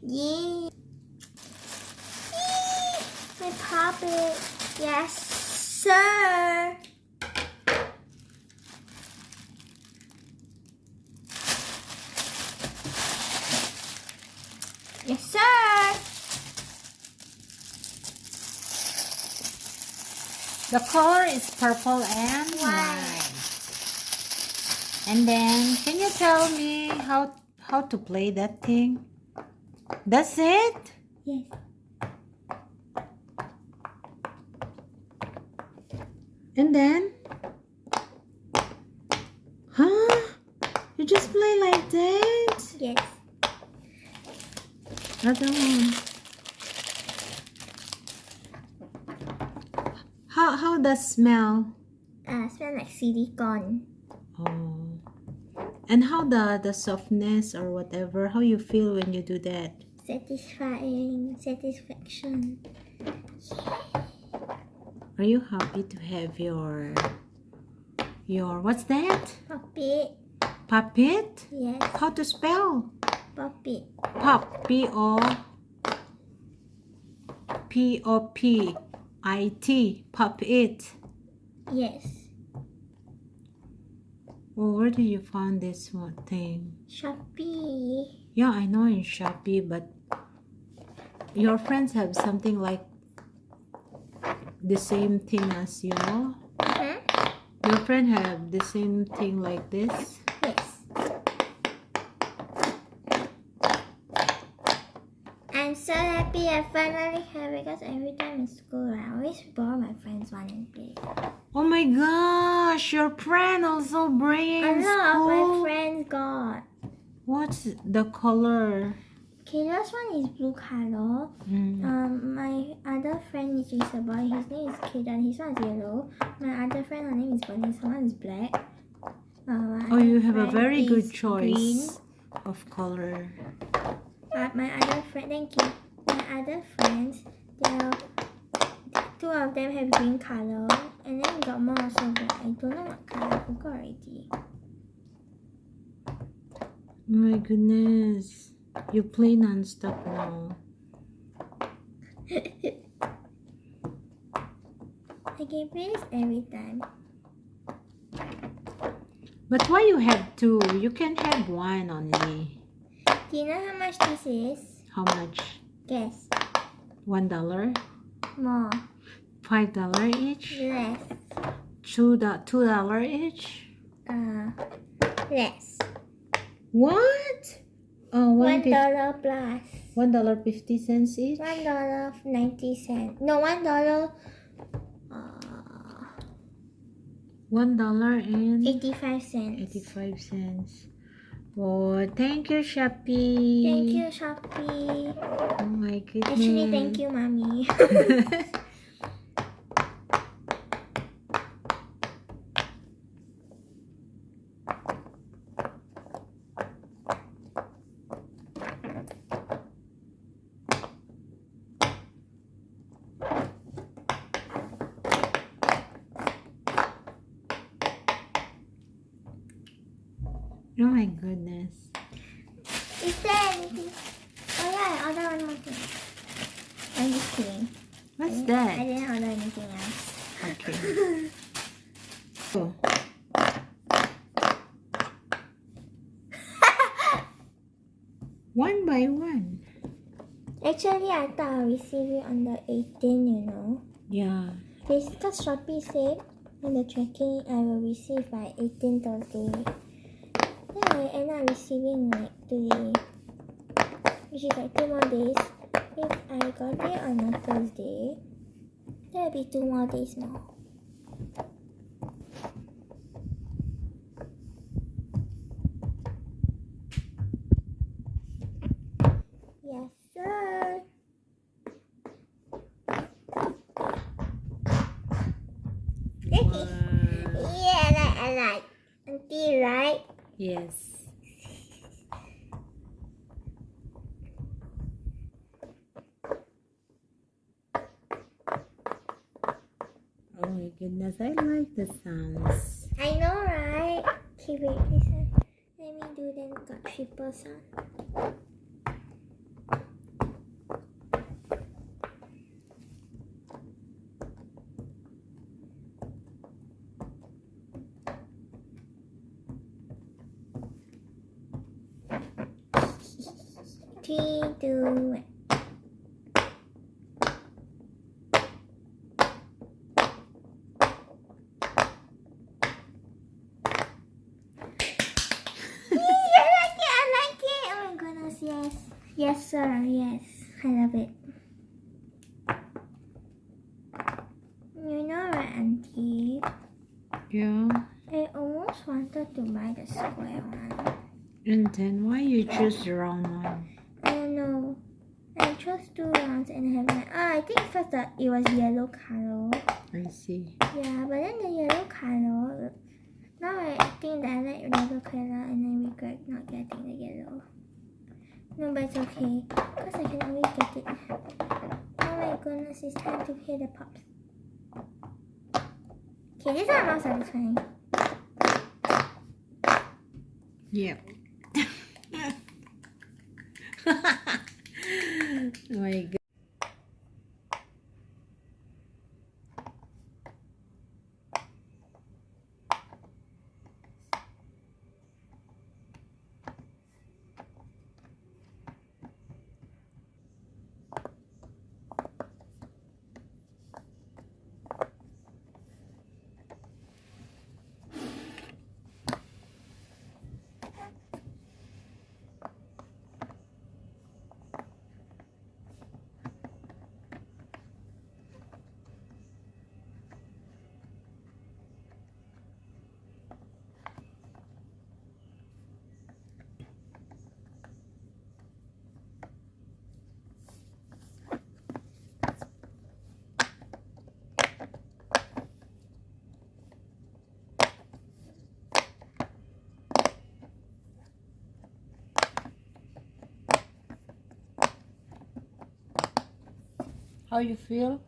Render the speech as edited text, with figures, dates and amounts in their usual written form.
Yeah. My puppet. Yes, sir. Yes, sir. The color is purple and white. And then, can you tell me how to play that thing? That's it? Yes. And then? Huh? You just play like that? Yes. Other one. How does smell? Smell like silicone. Oh. And how the softness or whatever, how you feel when you do that? Satisfaction. Are you happy to have your what's that? Puppet. Puppet? Yes. How to spell? Puppet. Pop. P-O-P-I-T. Puppet. Yes. Well, where did you find this one thing? Shopee. Yeah, I know in Shopee, but your friends have something like the same thing as you, know? Your friend have the same thing like this? Yes. I'm so happy I finally have it because every time in school I always borrow my friends one and play. Oh my gosh, your friend also bringing A lot school. of my friends got. What's the color? Okay, this one is blue color. My other friend is a boy. His name is Kaden. His one is yellow. My other friend, her name is Bernice. Her one is black. Oh, you have a very good choice green. of color. My other friend, thank you. My other friends, two of them have green color, and then we got more also, but I don't know what color. I forgot already. Oh my goodness, you play non-stop now. I can play this every time. But why you have two? You can have one only. Do you know how much this is? How much? Guess. $1? More. $5 each? Less. $2 each? Less. What? Oh, $1 plus. $1.50 each? $1.90. No, $1. $1 and 85 cents. 85 cents. Oh, thank you, Shopee. Thank you, Shopee. Oh my goodness. Actually, thank you, Mommy. Oh my goodness. Is there anything? Oh yeah, I ordered one more thing. I'm just kidding. What's I that? didn't order anything else. Okay. Oh. One by one. Actually, I thought I'll receive it on the 18th, you know. Yeah. Because Shopee said on the tracking I will receive by 18 Thursday. Then I end up receiving like today, which is like 2 more days. If I got it on a Thursday, there will be 2 more days more. Yes, sir. Yeah, I like. Auntie, right? Yes. Oh my goodness, I like the sounds. I know, right? ripple sound. Three, two, one. Yes, yes sir, yes, I love it. You know what, Auntie? Yeah. I almost wanted to buy the square one. And then why you choose the wrong one? I don't know. I chose 2 rounds and I have my... I think first that it was yellow color. I see. Yeah, but then the yellow color... Now I think that I like yellow color and I regret not getting the yellow. No, but it's okay, because I can always get it. Oh my goodness, it's time to hear the pops. Okay, these are not satisfying. Yep. Oh my god. How you feel?